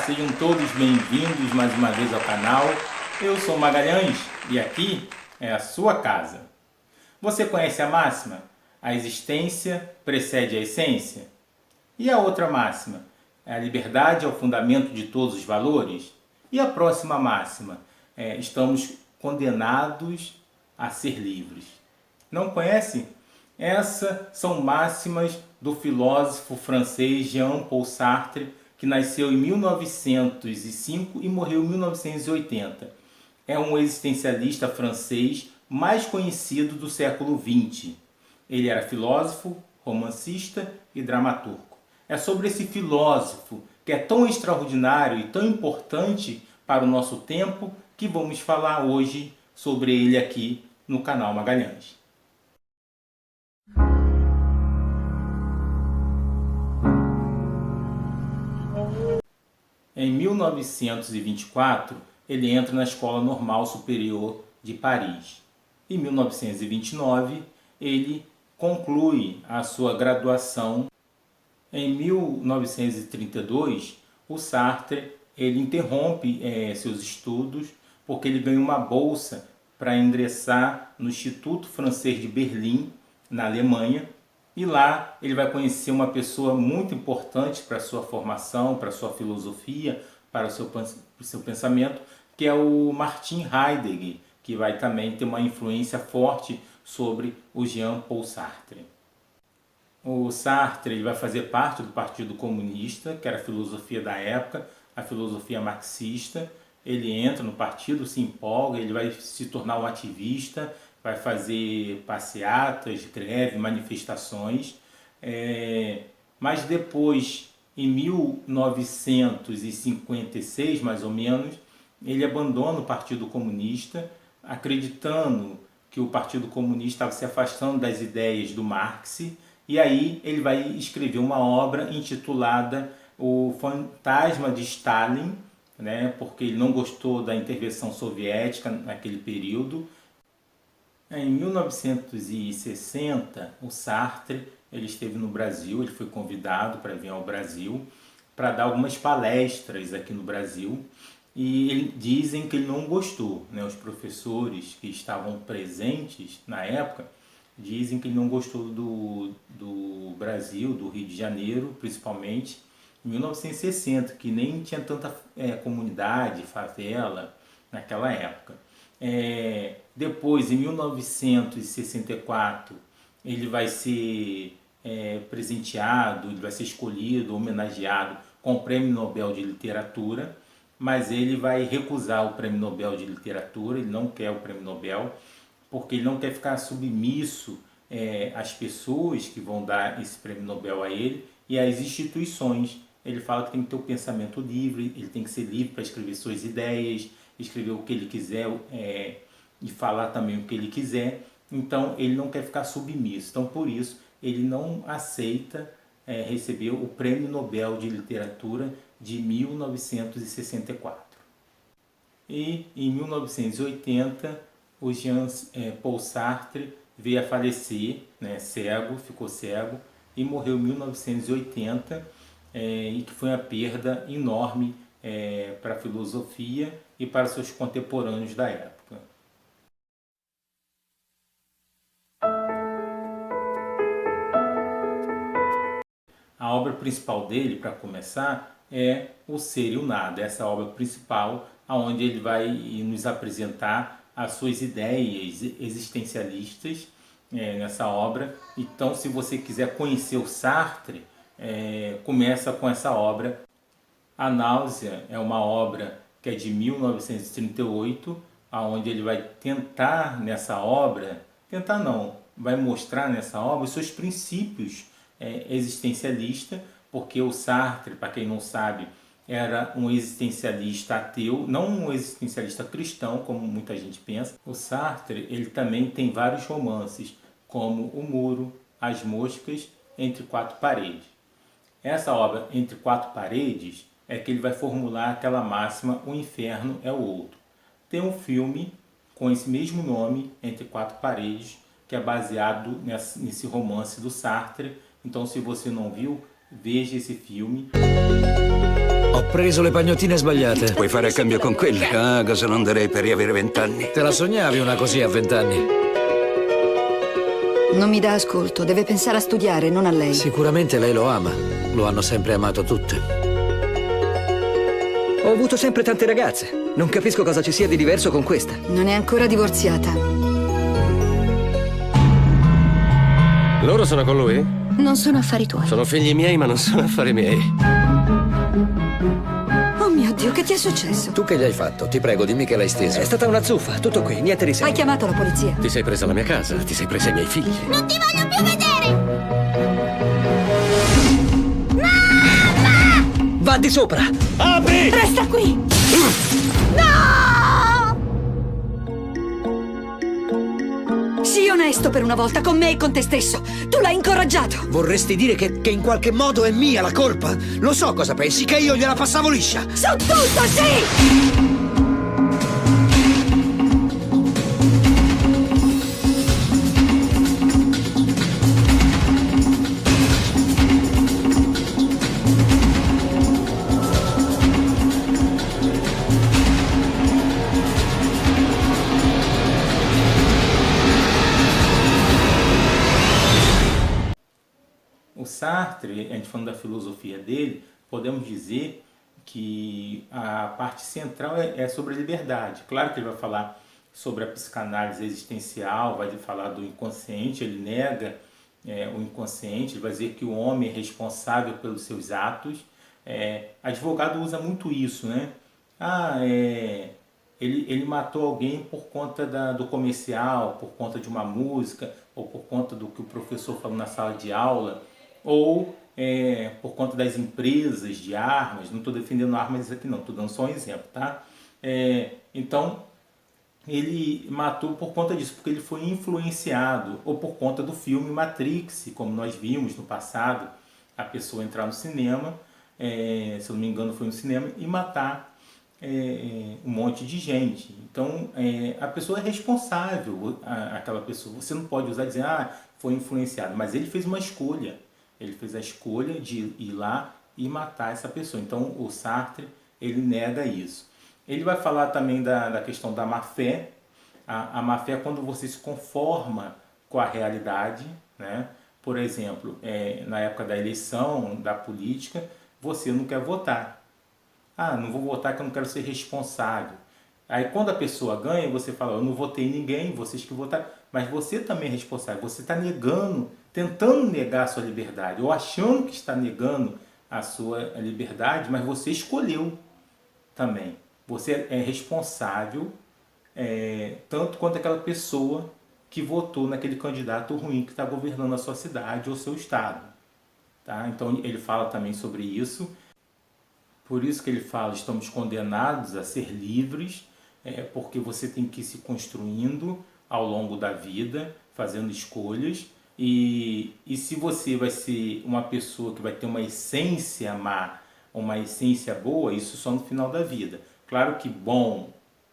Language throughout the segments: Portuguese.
sejam todos bem-vindos mais uma vez ao canal. Eu sou Magalhães e aqui é a sua casa. Você conhece a máxima? A existência precede a essência? E a outra máxima? A liberdade é o fundamento de todos os valores? E a próxima máxima? Estamos condenados a ser livres. Não conhece? Essas são máximas do filósofo francês Jean-Paul Sartre, que nasceu em 1905 e morreu em 1980. É um existencialista francês mais conhecido do século XX. Ele era filósofo, romancista e dramaturgo. É sobre esse filósofo, que é tão extraordinário e tão importante para o nosso tempo, que vamos falar hoje sobre ele aqui no canal Magalhães. Em 1924, ele entra na Escola Normal Superior de Paris. Em 1929, ele conclui a sua graduação. Em 1932, o Sartre interrompe seus estudos porque ele ganha uma bolsa para ingressar no Instituto Francês de Berlim, na Alemanha. E lá ele vai conhecer uma pessoa muito importante para a sua formação, para a sua filosofia, para o seu pensamento, que é o Martin Heidegger, que vai também ter uma influência forte sobre o Jean-Paul Sartre. O Sartre ele vai fazer parte do Partido Comunista, que era a filosofia da época, a filosofia marxista. Ele entra no partido, se empolga, ele vai se tornar um ativista, vai fazer passeatas, greve, manifestações. Mas depois, em 1956, mais ou menos, ele abandona o Partido Comunista, acreditando que o Partido Comunista estava se afastando das ideias do Marx, e aí ele vai escrever uma obra intitulada O Fantasma de Stalin, porque ele não gostou da intervenção soviética naquele período. Em 1960, o Sartre ele esteve no Brasil, ele foi convidado para vir ao Brasil para dar algumas palestras aqui no Brasil, e dizem que ele não gostou, os professores que estavam presentes na época dizem que ele não gostou do Brasil, do Rio de Janeiro, principalmente em 1960, que nem tinha tanta comunidade, favela naquela época. Depois, em 1964, ele vai ser presenteado, ele vai ser escolhido, homenageado com o Prêmio Nobel de Literatura, mas ele vai recusar o Prêmio Nobel de Literatura, ele não quer o Prêmio Nobel, porque ele não quer ficar submisso às pessoas que vão dar esse Prêmio Nobel a ele e às instituições. Ele fala que tem que ter o pensamento livre, ele tem que ser livre para escrever suas ideias, escrever o que ele quiser e falar também o que ele quiser. Então ele não quer ficar submisso. Então por isso ele não aceita receber o Prêmio Nobel de Literatura de 1964. E em 1980 o Jean-Paul Sartre veio a falecer, cego, ficou cego e morreu em 1980, e que foi uma perda enorme para a filosofia e para seus contemporâneos da época. A obra principal dele, para começar, é O Ser e o Nada. Essa é a obra principal, onde ele vai nos apresentar as suas ideias existencialistas nessa obra. Então, se você quiser conhecer o Sartre, começa com essa obra. A Náusea é uma obra que é de 1938, onde ele vai tentar nessa obra, vai mostrar nessa obra os seus princípios existencialistas, porque o Sartre, para quem não sabe, era um existencialista ateu, não um existencialista cristão, como muita gente pensa. O Sartre ele também tem vários romances, como O Muro, As Moscas, Entre Quatro Paredes. Essa obra, Entre Quatro Paredes, é que ele vai formular aquela máxima, o inferno é o outro. Tem um filme com esse mesmo nome, Entre Quatro Paredes, que é baseado nesse romance do Sartre. Então, se você não viu, veja esse filme. Ho preso le pagnottine sbagliate. Puoi fare a cambio con quelle? Ah, cosa non darei per riavere 20 anni. Te la sognavi una così a 20 anni? Non mi dà ascolto, deve pensare a studiare, non a lei. Sicuramente lei lo ama. Lo hanno sempre amato tutte. Ho avuto sempre tante ragazze. Non capisco cosa ci sia di diverso con questa. Non è ancora divorziata. Loro sono con lui? Non sono affari tuoi. Sono figli miei, ma non sono affari miei. Oh mio Dio, che ti è successo? Tu che gli hai fatto? Ti prego, dimmi che l'hai steso. È stata una zuffa, tutto qui, niente di Hai serio. chiamato la polizia? Ti sei presa la mia casa, ti sei presa i miei figli. Non ti voglio più vedere! Va di sopra! Apri! Resta qui! No! Sii onesto per una volta con me e con te stesso. Tu l'hai incoraggiato. Vorresti dire che in qualche modo è mia la colpa? Lo so cosa pensi, che io gliela passavo liscia. Su tutto, sì! O Sartre, a gente falando da filosofia dele, podemos dizer que a parte central é sobre a liberdade. Claro que ele vai falar sobre a psicanálise existencial, vai falar do inconsciente, ele nega o inconsciente, ele vai dizer que o homem é responsável pelos seus atos. Advogado usa muito isso, né? Ele matou alguém por conta do comercial, por conta de uma música, ou por conta do que o professor falou na sala de aula, ou por conta das empresas de armas. Não estou defendendo armas aqui não, estou dando só um exemplo, tá? Então, ele matou por conta disso, porque ele foi influenciado, ou por conta do filme Matrix, como nós vimos no passado, a pessoa entrar no cinema, se eu não me engano foi no cinema, e matar um monte de gente. Então, a pessoa é responsável, aquela pessoa. Você não pode usar e dizer, foi influenciado, mas ele fez uma escolha. Ele fez a escolha de ir lá e matar essa pessoa. Então, o Sartre, ele nega isso. Ele vai falar também da questão da má-fé. A má-fé é quando você se conforma com a realidade, né? Por exemplo, na época da eleição, da política, você não quer votar. Não vou votar porque eu não quero ser responsável. Aí quando a pessoa ganha, você fala, eu não votei em ninguém, vocês que votaram. Mas você também é responsável. Você está negando, tentando negar a sua liberdade, ou achando que está negando a sua liberdade, mas você escolheu também. Você é responsável tanto quanto aquela pessoa que votou naquele candidato ruim que está governando a sua cidade ou seu estado. Tá? Então ele fala também sobre isso. Por isso que ele fala, estamos condenados a ser livres, porque você tem que ir se construindo ao longo da vida, fazendo escolhas. E se você vai ser uma pessoa que vai ter uma essência má, uma essência boa, isso só no final da vida. Claro que bom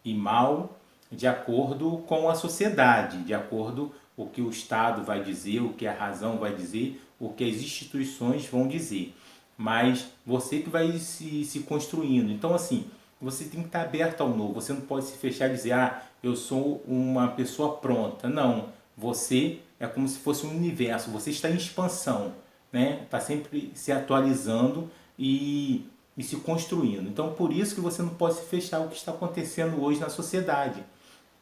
e mal de acordo com a sociedade, de acordo com o que o Estado vai dizer, o que a razão vai dizer, o que as instituições vão dizer. Mas você que vai se construindo. Então, assim, você tem que estar aberto ao novo. Você não pode se fechar e dizer, eu sou uma pessoa pronta. Não, você é como se fosse um universo. Você está em expansão, né? Está sempre se atualizando e se construindo. Então, por isso que você não pode se fechar ao que está acontecendo hoje na sociedade.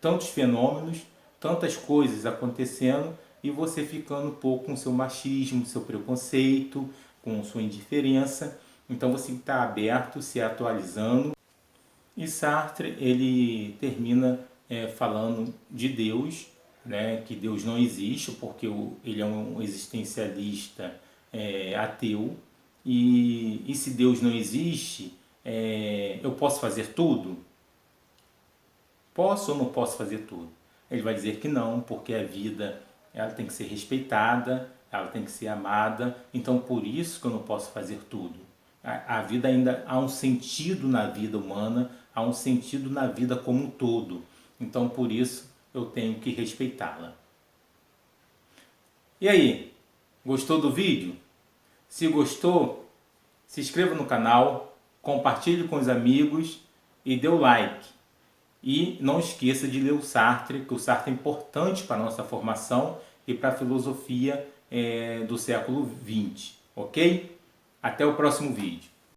Tantos fenômenos, tantas coisas acontecendo e você ficando um pouco com seu machismo, seu preconceito, com sua indiferença. Então você está aberto, se atualizando. E Sartre, ele termina falando de Deus, né, que Deus não existe, porque ele é um existencialista ateu. E se Deus não existe, eu posso fazer tudo? Posso ou não posso fazer tudo? Ele vai dizer que não, porque a vida ela tem que ser respeitada, ela tem que ser amada, então por isso que eu não posso fazer tudo. A vida ainda há um sentido na vida humana, há um sentido na vida como um todo, então por isso eu tenho que respeitá-la. E aí, gostou do vídeo? Se gostou, se inscreva no canal, compartilhe com os amigos e dê o like. E não esqueça de ler o Sartre, que o Sartre é importante para a nossa formação e para a filosofia do século XX, ok? Até o próximo vídeo.